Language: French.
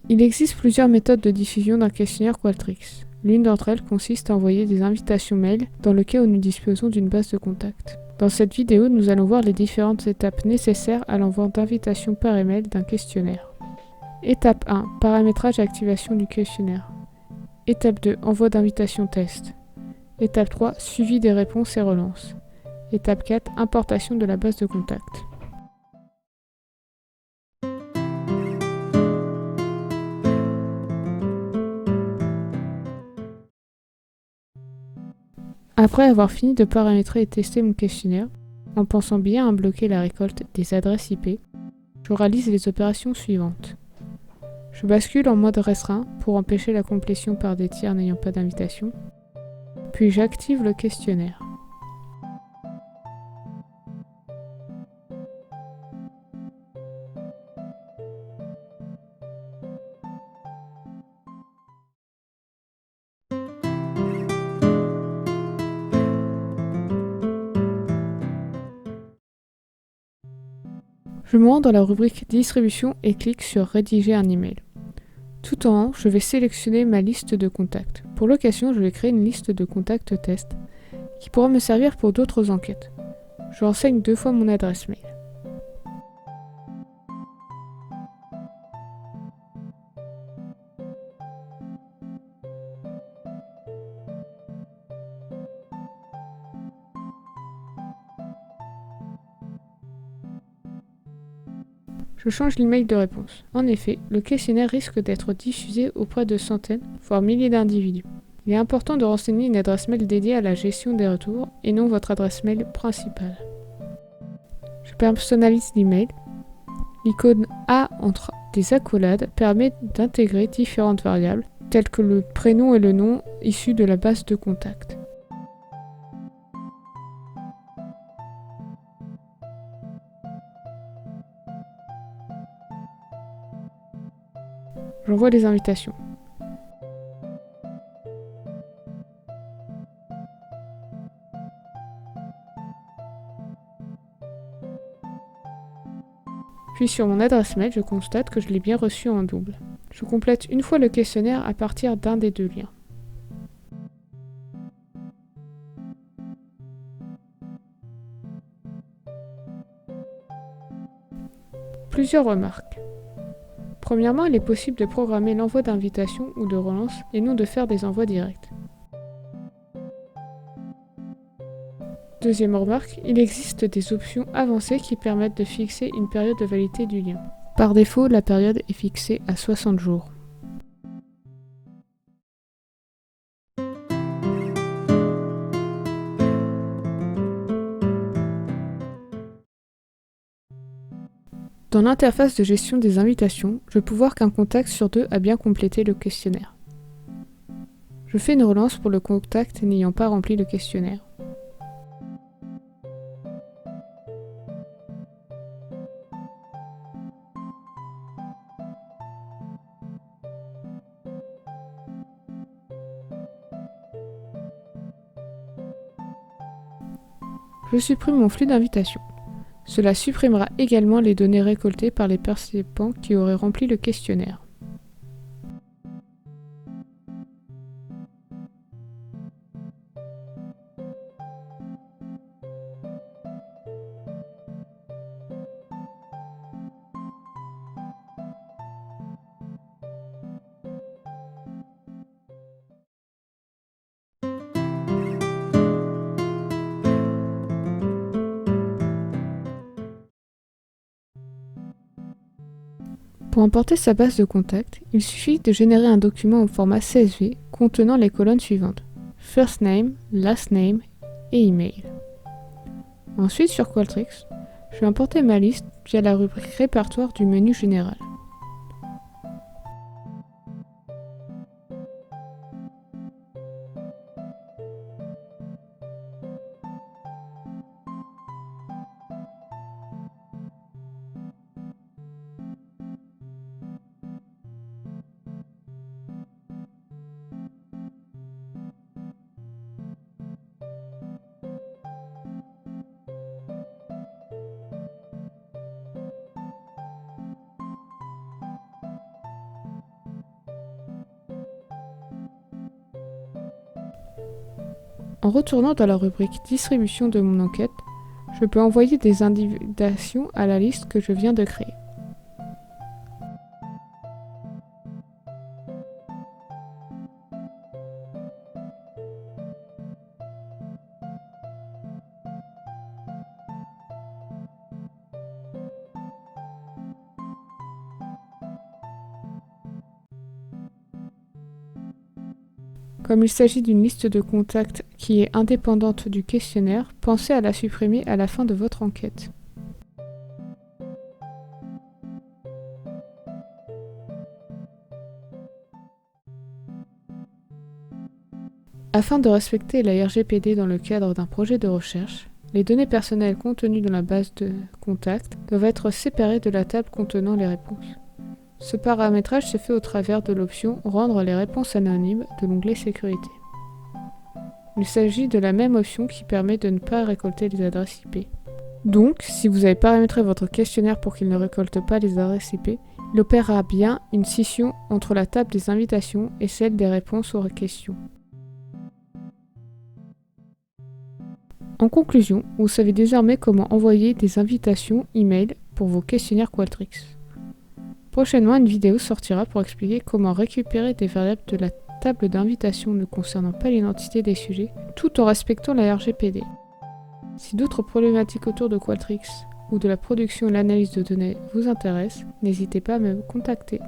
Il existe plusieurs méthodes de diffusion d'un questionnaire Qualtrics. L'une d'entre elles consiste à envoyer des invitations mail dans le cas où nous disposons d'une base de contact. Dans cette vidéo, nous allons voir les différentes étapes nécessaires à l'envoi d'invitations par email d'un questionnaire. Étape 1. Paramétrage et activation du questionnaire. Étape 2. Envoi d'invitation test. Étape 3. Suivi des réponses et relances. Étape 4. Importation de la base de contact. Après avoir fini de paramétrer et tester mon questionnaire, en pensant bien à bloquer la récolte des adresses IP, je réalise les opérations suivantes. Je bascule en mode restreint pour empêcher la complétion par des tiers n'ayant pas d'invitation, puis j'active le questionnaire. Je me rends dans la rubrique distribution et clique sur rédiger un email. Tout en haut, je vais sélectionner ma liste de contacts. Pour l'occasion, je vais créer une liste de contacts test qui pourra me servir pour d'autres enquêtes. Je renseigne 2 fois mon adresse mail. Je change l'email de réponse. En effet, le questionnaire risque d'être diffusé auprès de centaines, voire milliers d'individus. Il est important de renseigner une adresse mail dédiée à la gestion des retours et non votre adresse mail principale. Je personnalise l'email. L'icône A entre des accolades permet d'intégrer différentes variables, telles que le prénom et le nom issus de la base de contact. J'envoie les invitations. Puis sur mon adresse mail, je constate que je l'ai bien reçu en double. Je complète une fois le questionnaire à partir d'un des 2 liens. Plusieurs remarques. Premièrement, il est possible de programmer l'envoi d'invitations ou de relances et non de faire des envois directs. Deuxième remarque, il existe des options avancées qui permettent de fixer une période de validité du lien. Par défaut, la période est fixée à 60 jours. Dans l'interface de gestion des invitations, je peux voir qu'un contact sur 2 a bien complété le questionnaire. Je fais une relance pour le contact n'ayant pas rempli le questionnaire. Je supprime mon flux d'invitations. Cela supprimera également les données récoltées par les participants qui auraient rempli le questionnaire. Pour importer sa base de contact, il suffit de générer un document au format CSV contenant les colonnes suivantes: first name, last name et email. Ensuite, sur Qualtrics, je vais importer ma liste via la rubrique répertoire du menu général. En retournant dans la rubrique Distribution de mon enquête, je peux envoyer des invitations à la liste que je viens de créer. Comme il s'agit d'une liste de contacts qui est indépendante du questionnaire, pensez à la supprimer à la fin de votre enquête. Afin de respecter la RGPD dans le cadre d'un projet de recherche, les données personnelles contenues dans la base de contacts doivent être séparées de la table contenant les réponses. Ce paramétrage se fait au travers de l'option « Rendre les réponses anonymes » de l'onglet « Sécurité ». Il s'agit de la même option qui permet de ne pas récolter les adresses IP. Donc, si vous avez paramétré votre questionnaire pour qu'il ne récolte pas les adresses IP, il opérera bien une scission entre la table des invitations et celle des réponses aux questions. En conclusion, vous savez désormais comment envoyer des invitations email pour vos questionnaires Qualtrics. Prochainement, une vidéo sortira pour expliquer comment récupérer des variables de la table d'invitation ne concernant pas l'identité des sujets, tout en respectant la RGPD. Si d'autres problématiques autour de Qualtrics ou de la production et l'analyse de données vous intéressent, n'hésitez pas à me contacter.